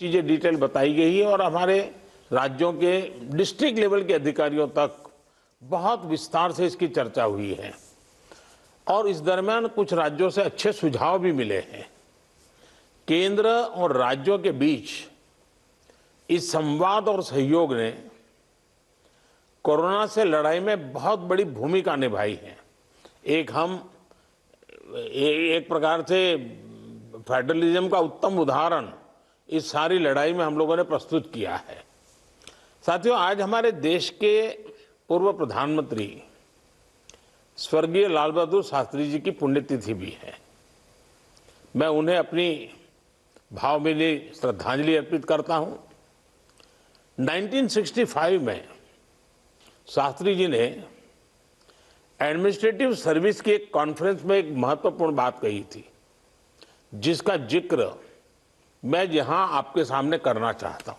चीजें डिटेल बताई गई है और हमारे राज्यों के डिस्ट्रिक्ट लेवल के अधिकारियों तक बहुत विस्तार से इसकी चर्चा हुई है और इस दरमियान कुछ राज्यों से अच्छे सुझाव भी मिले हैं। केंद्र और राज्यों के बीच इस संवाद और सहयोग ने कोरोना से लड़ाई में बहुत बड़ी भूमिका निभाई है। एक प्रकार से फेडरलिज्म का उत्तम उदाहरण इस सारी लड़ाई में हम लोगों ने प्रस्तुत किया है। साथियों, आज हमारे देश के पूर्व प्रधानमंत्री स्वर्गीय लाल बहादुर शास्त्री जी की पुण्यतिथि भी है। मैं उन्हें अपनी भावभीनी श्रद्धांजलि अर्पित करता हूं। 1965 में शास्त्री जी ने एडमिनिस्ट्रेटिव सर्विस की एक कॉन्फ्रेंस में एक महत्वपूर्ण बात कही थी, जिसका जिक्र मैं यहां आपके सामने करना चाहता हूं।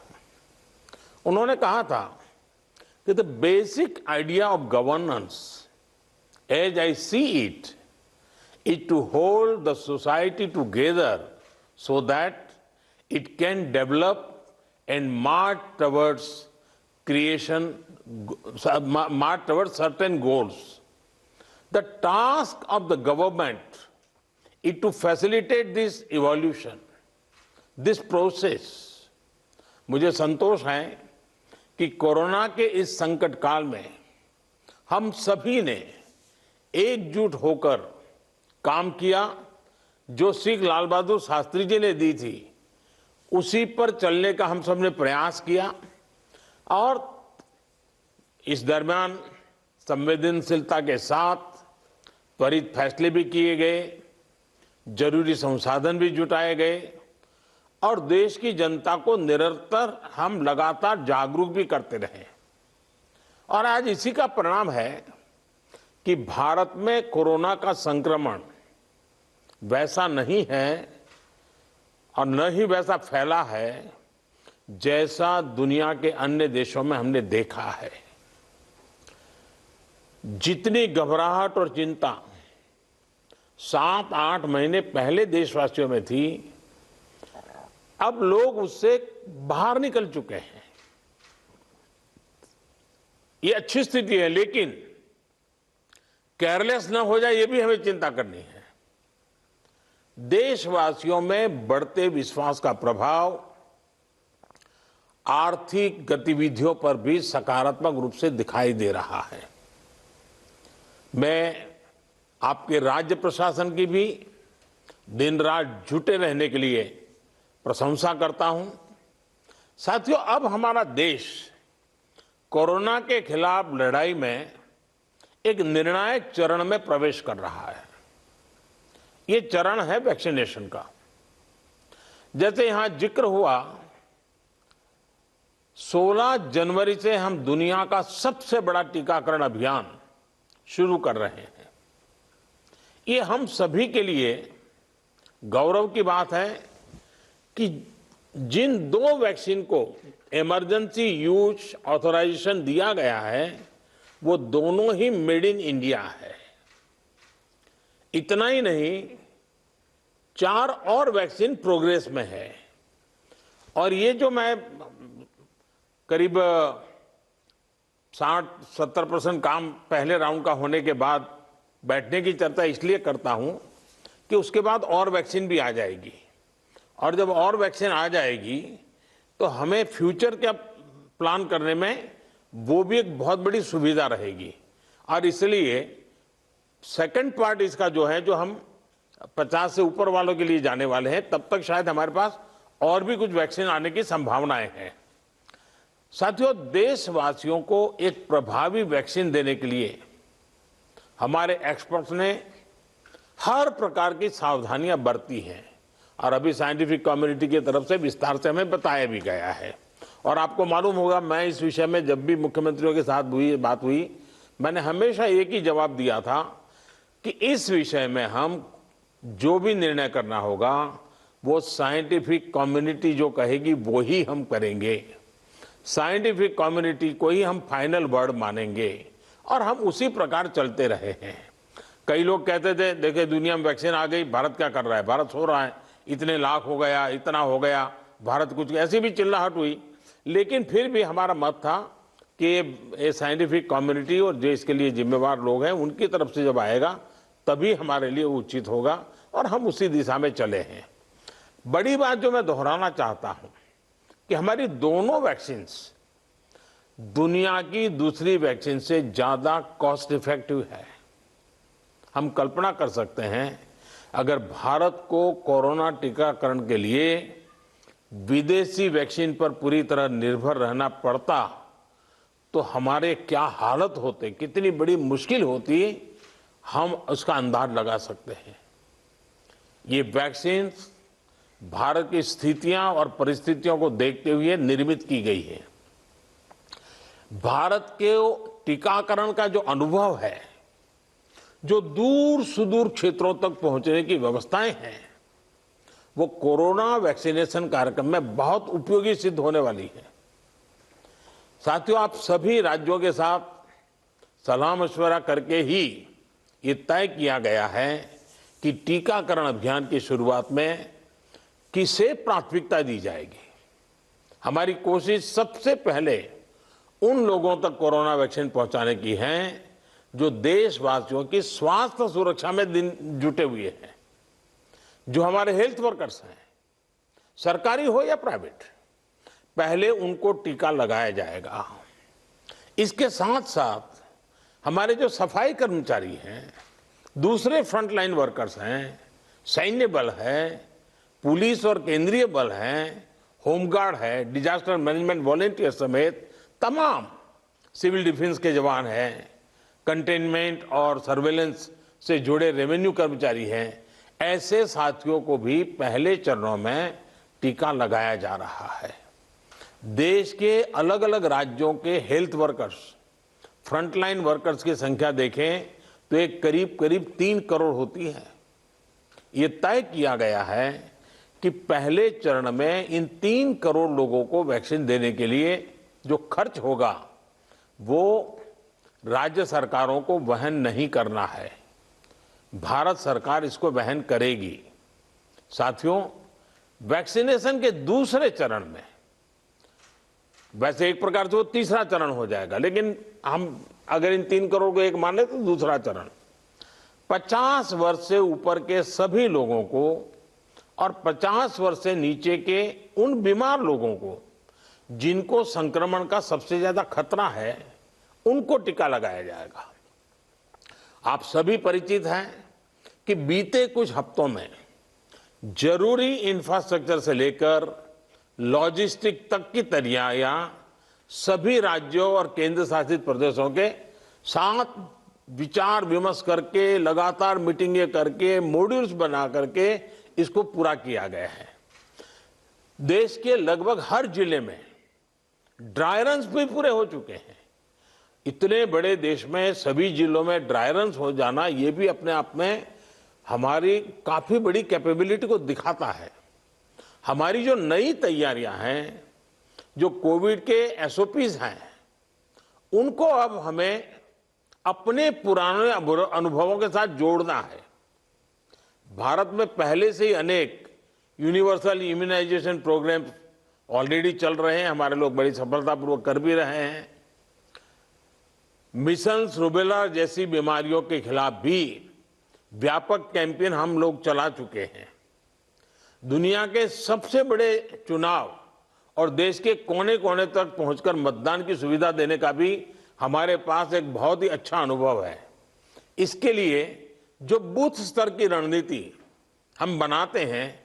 उन्होंने कहा था कि the basic idea of governance as I see it is to hold the society together so that it can develop and march towards certain goals. The task of the government is to facilitate this evolution, this process. मुझे संतोष है कि corona के इस संकट काल में हम सभी ने एकजुट होकर काम किया। जो सीख लाल बहादुर शास्त्री जी ने दी थी उसी पर चलने का हम सब ने प्रयास किया और इस दरमियान संवेदनशीलता के साथ त्वरित फैसले भी किए गए, जरूरी संसाधन भी जुटाए गए और देश की जनता को निरंतर हम लगातार जागरूक भी करते रहे। और आज इसी का परिणाम है कि भारत में कोरोना का संक्रमण वैसा नहीं है और न ही वैसा फैला है जैसा दुनिया के अन्य देशों में हमने देखा है। जितनी घबराहट और चिंता 7-8 महीने पहले देशवासियों में थी, अब लोग उससे बाहर निकल चुके हैं। ये अच्छी स्थिति है, लेकिन केयरलेस न हो जाए ये भी हमें चिंता करनी है। देशवासियों में बढ़ते विश्वास का प्रभाव आर्थिक गतिविधियों पर भी सकारात्मक रूप से दिखाई दे रहा है। मैं आपके राज्य प्रशासन की भी दिन रात जुटे रहने के लिए प्रशंसा करता हूं। साथियों, अब हमारा देश कोरोना के खिलाफ लड़ाई में एक निर्णायक चरण में प्रवेश कर रहा है। ये चरण है वैक्सीनेशन का। जैसे यहां जिक्र हुआ, 16 जनवरी से हम दुनिया का सबसे बड़ा टीकाकरण अभियान शुरू कर रहे हैं। ये हम सभी के लिए गौरव की बात है कि जिन 2 वैक्सीन को इमरजेंसी यूज ऑथराइजेशन दिया गया है वो दोनों ही मेड इन इंडिया है। इतना ही नहीं, 4 और वैक्सीन प्रोग्रेस में है और ये जो मैं करीब 60-70% काम पहले राउंड का होने के बाद बैठने की चर्चा इसलिए करता हूं कि उसके बाद और वैक्सीन भी आ जाएगी और जब और वैक्सीन आ जाएगी तो हमें फ्यूचर का प्लान करने में वो भी एक बहुत बड़ी सुविधा रहेगी। और इसलिए सेकंड पार्ट इसका जो है, जो हम 50 से ऊपर वालों के लिए जाने वाले हैं, तब तक शायद हमारे पास और भी कुछ वैक्सीन आने की संभावनाएं हैं। साथियों, देशवासियों को एक प्रभावी वैक्सीन देने के लिए हमारे एक्सपर्ट्स ने हर प्रकार की सावधानियां बरती हैं और अभी साइंटिफिक कम्युनिटी की तरफ से विस्तार से हमें बताया भी गया है। और आपको मालूम होगा, मैं इस विषय में जब भी मुख्यमंत्रियों के साथ बात हुई, मैंने हमेशा एक ही जवाब दिया था कि इस विषय में हम जो भी निर्णय करना होगा वो साइंटिफिक कम्युनिटी जो कहेगी वो ही हम करेंगे। साइंटिफिक कम्युनिटी को ही हम फाइनल वर्ड मानेंगे और हम उसी प्रकार चलते रहे हैं। कई लोग कहते थे, देखिए दुनिया में वैक्सीन आ गई, भारत क्या कर रहा है, भारत सो रहा है, इतने लाख हो गया, इतना हो गया, भारत कुछ ऐसी भी चिल्लाहट हुई, लेकिन फिर भी हमारा मत था कि ये साइंटिफिक कम्युनिटी और जो इसके लिए जिम्मेवार लोग हैं उनकी तरफ से जब आएगा तभी हमारे लिए उचित होगा, और हम उसी दिशा में चले हैं। बड़ी बात जो मैं दोहराना चाहता हूं कि हमारी दोनों वैक्सीन दुनिया की दूसरी वैक्सीन से ज्यादा कॉस्ट इफेक्टिव है। हम कल्पना कर सकते हैं, अगर भारत को कोरोना टीकाकरण के लिए विदेशी वैक्सीन पर पूरी तरह निर्भर रहना पड़ता तो हमारे क्या हालत होते, कितनी बड़ी मुश्किल होती, हम उसका अंदाज लगा सकते हैं। ये वैक्सीन भारत की स्थितियां और परिस्थितियों को देखते हुए निर्मित की गई है। भारत के टीकाकरण का जो अनुभव है, जो दूर सुदूर क्षेत्रों तक पहुंचने की व्यवस्थाएं हैं, वो कोरोना वैक्सीनेशन कार्यक्रम में बहुत उपयोगी सिद्ध होने वाली है। साथियों, आप सभी राज्यों के साथ सलाह मशवरा करके ही ये तय किया गया है कि टीकाकरण अभियान की शुरुआत में किसे प्राथमिकता दी जाएगी। हमारी कोशिश सबसे पहले उन लोगों तक कोरोना वैक्सीन पहुंचाने की है जो देशवासियों की स्वास्थ्य सुरक्षा में दिन जुटे हुए हैं, जो हमारे हेल्थ वर्कर्स हैं, सरकारी हो या प्राइवेट, पहले उनको टीका लगाया जाएगा। इसके साथ साथ हमारे जो सफाई कर्मचारी हैं, दूसरे फ्रंटलाइन वर्कर्स हैं, सैन्य बल है, पुलिस और केंद्रीय बल हैं, होमगार्ड है, डिजास्टर मैनेजमेंट वॉलेंटियर समेत तमाम सिविल डिफेंस के जवान हैं, कंटेनमेंट और सर्वेलेंस से जुड़े रेवेन्यू कर्मचारी हैं, ऐसे साथियों को भी पहले चरणों में टीका लगाया जा रहा है। देश के अलग अलग राज्यों के हेल्थ वर्कर्स, फ्रंटलाइन वर्कर्स की संख्या देखें तो एक करीब 3 करोड़ होती है। ये तय किया गया है कि पहले चरण में इन 3 करोड़ लोगों को वैक्सीन देने के लिए जो खर्च होगा वो राज्य सरकारों को वहन नहीं करना है, भारत सरकार इसको वहन करेगी। साथियों, वैक्सीनेशन के दूसरे चरण में, वैसे एक प्रकार से वो तीसरा चरण हो जाएगा, लेकिन हम अगर इन 3 करोड़ को एक माने तो दूसरा चरण 50 वर्ष से ऊपर के सभी लोगों को और 50 वर्ष से नीचे के उन बीमार लोगों को जिनको संक्रमण का सबसे ज्यादा खतरा है, उनको टीका लगाया जाएगा। आप सभी परिचित हैं कि बीते कुछ हफ्तों में जरूरी इंफ्रास्ट्रक्चर से लेकर लॉजिस्टिक तक की तैयारियां सभी राज्यों और केंद्र शासित प्रदेशों के साथ विचार विमर्श करके, लगातार मीटिंगें करके, मॉड्यूल्स बना करके इसको पूरा किया गया है। देश के लगभग हर जिले में ड्राई रन्स भी पूरे हो चुके हैं। इतने बड़े देश में सभी जिलों में ड्राई रन्स हो जाना, ये भी अपने आप में हमारी काफी बड़ी कैपेबिलिटी को दिखाता है। हमारी जो नई तैयारियां हैं, जो कोविड के एसओपीज हैं, उनको अब हमें अपने पुराने अनुभवों के साथ जोड़ना है। भारत में पहले से ही अनेक यूनिवर्सल इम्यूनाइजेशन प्रोग्राम ऑलरेडी चल रहे हैं, हमारे लोग बड़ी सफलतापूर्वक कर भी रहे हैं। मिशंस रूबेला जैसी बीमारियों के खिलाफ भी व्यापक कैंपेन हम लोग चला चुके हैं। दुनिया के सबसे बड़े चुनाव और देश के कोने कोने तक पहुंचकर मतदान की सुविधा देने का भी हमारे पास एक बहुत ही अच्छा अनुभव है। इसके लिए जो बूथ स्तर की रणनीति हम बनाते हैं,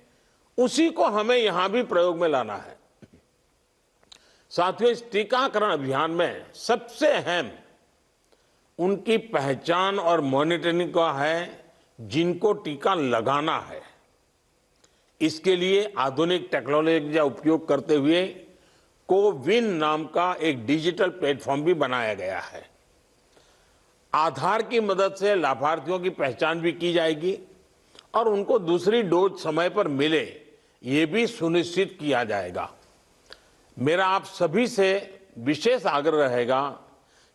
उसी को हमें यहां भी प्रयोग में लाना है। साथियों, इस टीकाकरण अभियान में सबसे अहम उनकी पहचान और मॉनिटरिंग का है जिनको टीका लगाना है। इसके लिए आधुनिक टेक्नोलॉजी का उपयोग करते हुए कोविन नाम का एक डिजिटल प्लेटफॉर्म भी बनाया गया है। आधार की मदद से लाभार्थियों की पहचान भी की जाएगी और उनको दूसरी डोज समय पर मिले, ये भी सुनिश्चित किया जाएगा। मेरा आप सभी से विशेष आग्रह रहेगा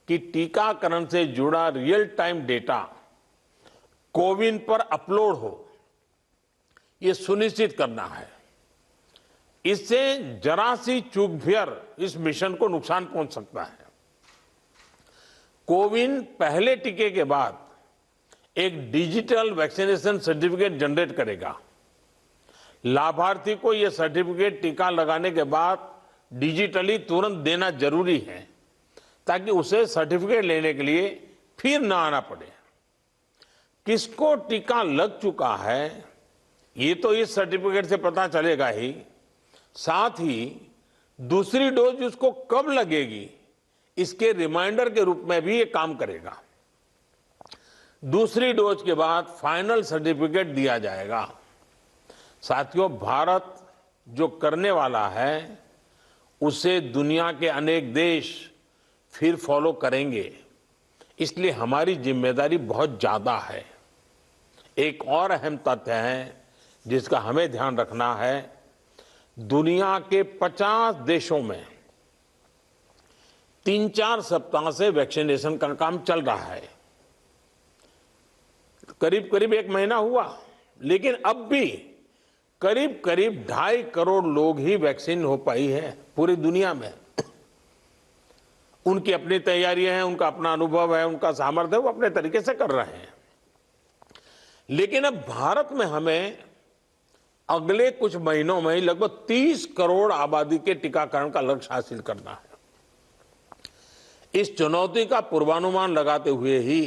कि टीकाकरण से जुड़ा रियल टाइम डेटा कोविन पर अपलोड हो, ये सुनिश्चित करना है। इससे जरा सी चूक भी इस मिशन को नुकसान पहुंच सकता है। कोविन पहले टीके के बाद एक डिजिटल वैक्सीनेशन सर्टिफिकेट जनरेट करेगा। लाभार्थी को यह सर्टिफिकेट टीका लगाने के बाद डिजिटली तुरंत देना जरूरी है, ताकि उसे सर्टिफिकेट लेने के लिए फिर ना आना पड़े। किसको टीका लग चुका है ये तो इस सर्टिफिकेट से पता चलेगा ही, साथ ही दूसरी डोज उसको कब लगेगी इसके रिमाइंडर के रूप में भी ये काम करेगा। दूसरी डोज के बाद फाइनल सर्टिफिकेट दिया जाएगा। साथियों, भारत जो करने वाला है उसे दुनिया के अनेक देश फिर फॉलो करेंगे, इसलिए हमारी जिम्मेदारी बहुत ज्यादा है। एक और अहम तथ्य है जिसका हमें ध्यान रखना है। दुनिया के 50 देशों में 3-4 सप्ताह से वैक्सीनेशन का काम चल रहा है। करीब करीब 1 महीना हुआ, लेकिन अब भी करीब करीब 2.5 करोड़ लोग ही वैक्सीन हो पाई है पूरी दुनिया में। उनकी अपनी तैयारियां हैं, उनका अपना अनुभव है, उनका सामर्थ्य है, वो अपने तरीके से कर रहे हैं। लेकिन अब भारत में हमें अगले कुछ महीनों में लगभग 30 करोड़ आबादी के टीकाकरण का लक्ष्य हासिल करना है। इस चुनौती का पूर्वानुमान लगाते हुए ही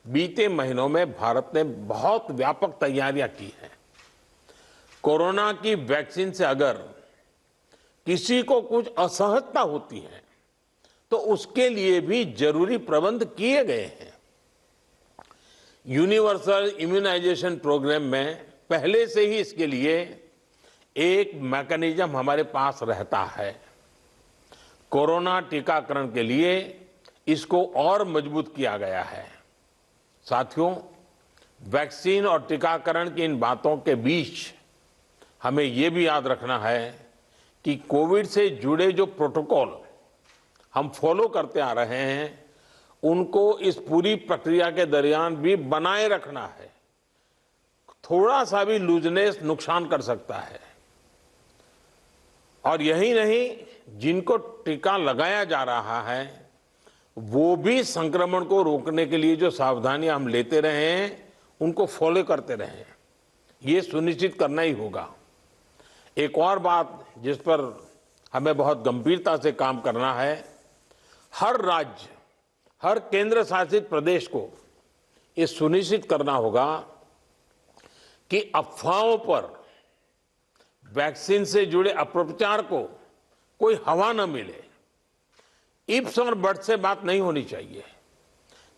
बीते महीनों में भारत ने बहुत व्यापक तैयारियां की हैं। कोरोना की वैक्सीन से अगर किसी को कुछ असहजता होती है तो उसके लिए भी जरूरी प्रबंध किए गए हैं। यूनिवर्सल इम्यूनाइजेशन प्रोग्राम में पहले से ही इसके लिए एक मैकेनिज्म हमारे पास रहता है। कोरोना टीकाकरण के लिए इसको और मजबूत किया गया है। साथियों, वैक्सीन और टीकाकरण की इन बातों के बीच हमें ये भी याद रखना है कि कोविड से जुड़े जो प्रोटोकॉल हम फॉलो करते आ रहे हैं उनको इस पूरी प्रक्रिया के दरमियान भी बनाए रखना है। थोड़ा सा भी लूजनेस नुकसान कर सकता है। और यही नहीं, जिनको टीका लगाया जा रहा है वो भी संक्रमण को रोकने के लिए जो सावधानियां हम लेते रहे हैं उनको फॉलो करते रहे। ये सुनिश्चित करना ही होगा। एक और बात जिस पर हमें बहुत गंभीरता से काम करना है, हर राज्य, हर केंद्र शासित प्रदेश को ये सुनिश्चित करना होगा कि अफवाहों पर, वैक्सीन से जुड़े अपप्रचार को कोई हवा न मिले। इफ्स और बट्स से बात नहीं होनी चाहिए।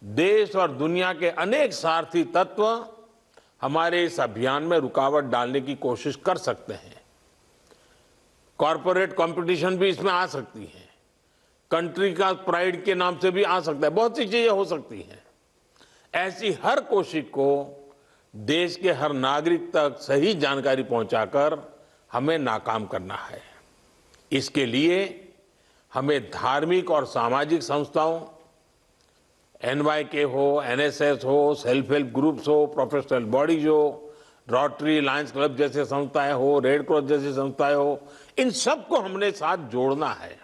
देश और दुनिया के अनेक स्वार्थी तत्व हमारे इस अभियान में रुकावट डालने की कोशिश कर सकते हैं। कॉरपोरेट कंपटीशन भी इसमें आ सकती है, कंट्री का प्राइड के नाम से भी आ सकता है, बहुत सी चीजें हो सकती हैं। ऐसी हर कोशिश को देश के हर नागरिक तक सही जानकारी पहुंचाकर हमें नाकाम करना है। इसके लिए हमें धार्मिक और सामाजिक संस्थाओं, NYK हो, NSS हो, सेल्फ हेल्प ग्रुप्स हो, प्रोफेशनल बॉडीज हो, रोटरी, लायंस क्लब जैसे संस्थाएं हो, रेड क्रॉस जैसी संस्थाएं हो, इन सबको हमने साथ जोड़ना है।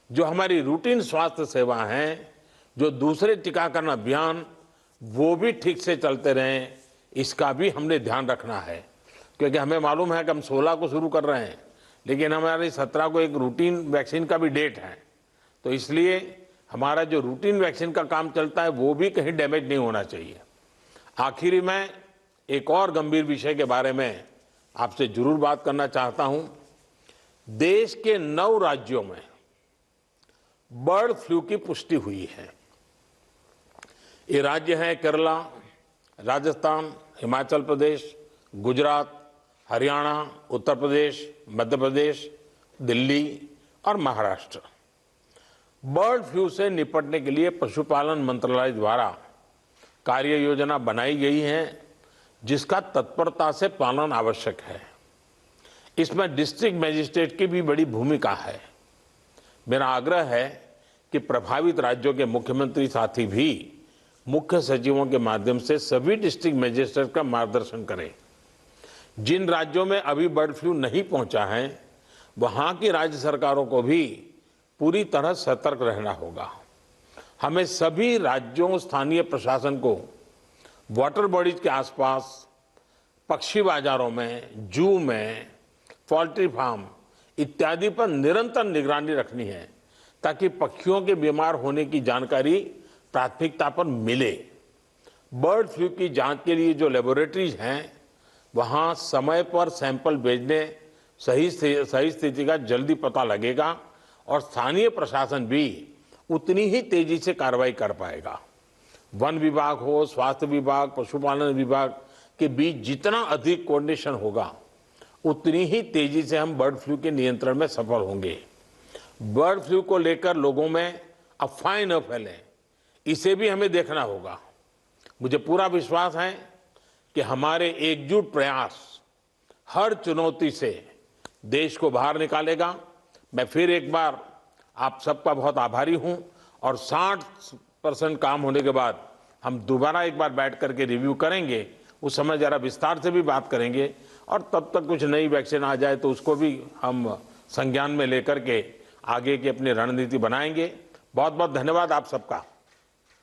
जो हमारी रूटीन स्वास्थ्य सेवा हैं, जो दूसरे टीकाकरण अभियान, वो भी ठीक से चलते रहें, इसका भी हमने ध्यान रखना है। क्योंकि हमें मालूम है कि हम 16 को शुरू कर रहे हैं, लेकिन हमारी 17 को एक रूटीन वैक्सीन का भी डेट है। तो इसलिए हमारा जो रूटीन वैक्सीन का काम चलता है वो भी कहीं डैमेज नहीं होना चाहिए। आखिरी में एक और गंभीर विषय के बारे में आपसे जरूर बात करना चाहता हूं। देश के 9 राज्यों में बर्ड फ्लू की पुष्टि हुई है। ये राज्य हैं केरला, राजस्थान, हिमाचल प्रदेश, गुजरात, हरियाणा, उत्तर प्रदेश, मध्य प्रदेश, दिल्ली और महाराष्ट्र। बर्ड फ्लू से निपटने के लिए पशुपालन मंत्रालय द्वारा कार्य योजना बनाई गई है, जिसका तत्परता से पालन आवश्यक है। इसमें डिस्ट्रिक्ट मजिस्ट्रेट की भी बड़ी भूमिका है। मेरा आग्रह है कि प्रभावित राज्यों के मुख्यमंत्री साथी भी मुख्य सचिवों के माध्यम से सभी डिस्ट्रिक्ट मजिस्ट्रेट का मार्गदर्शन करें। जिन राज्यों में अभी बर्ड फ्लू नहीं पहुंचा है वहां की राज्य सरकारों को भी पूरी तरह सतर्क रहना होगा। हमें सभी राज्यों, स्थानीय प्रशासन को वाटर बॉडीज के आसपास, पक्षी बाजारों में, जू में, पोल्ट्री फार्म इत्यादि पर निरंतर निगरानी रखनी है ताकि पक्षियों के बीमार होने की जानकारी प्राथमिकता पर मिले। बर्ड फ्लू की जांच के लिए जो लेबोरेटरीज हैं वहां समय पर सैंपल भेजने सही स्थिति का जल्दी पता लगेगा और स्थानीय प्रशासन भी उतनी ही तेजी से कार्रवाई कर पाएगा। वन विभाग हो, स्वास्थ्य विभाग, पशुपालन विभाग के बीच जितना अधिक कोऑर्डिनेशन होगा उतनी ही तेजी से हम बर्ड फ्लू के नियंत्रण में सफल होंगे। बर्ड फ्लू को लेकर लोगों में अफवाहें न फैलें, इसे भी हमें देखना होगा। मुझे पूरा विश्वास है कि हमारे एकजुट प्रयास हर चुनौती से देश को बाहर निकालेगा। मैं फिर एक बार आप सबका बहुत आभारी हूं और 60% काम होने के बाद हम दोबारा एक बार बैठ करके रिव्यू करेंगे। उस समय जरा विस्तार से भी बात करेंगे और तब तक कुछ नई वैक्सीन आ जाए तो उसको भी हम संज्ञान में लेकर के आगे की अपनी रणनीति बनाएंगे। बहुत बहुत धन्यवाद आप सबका।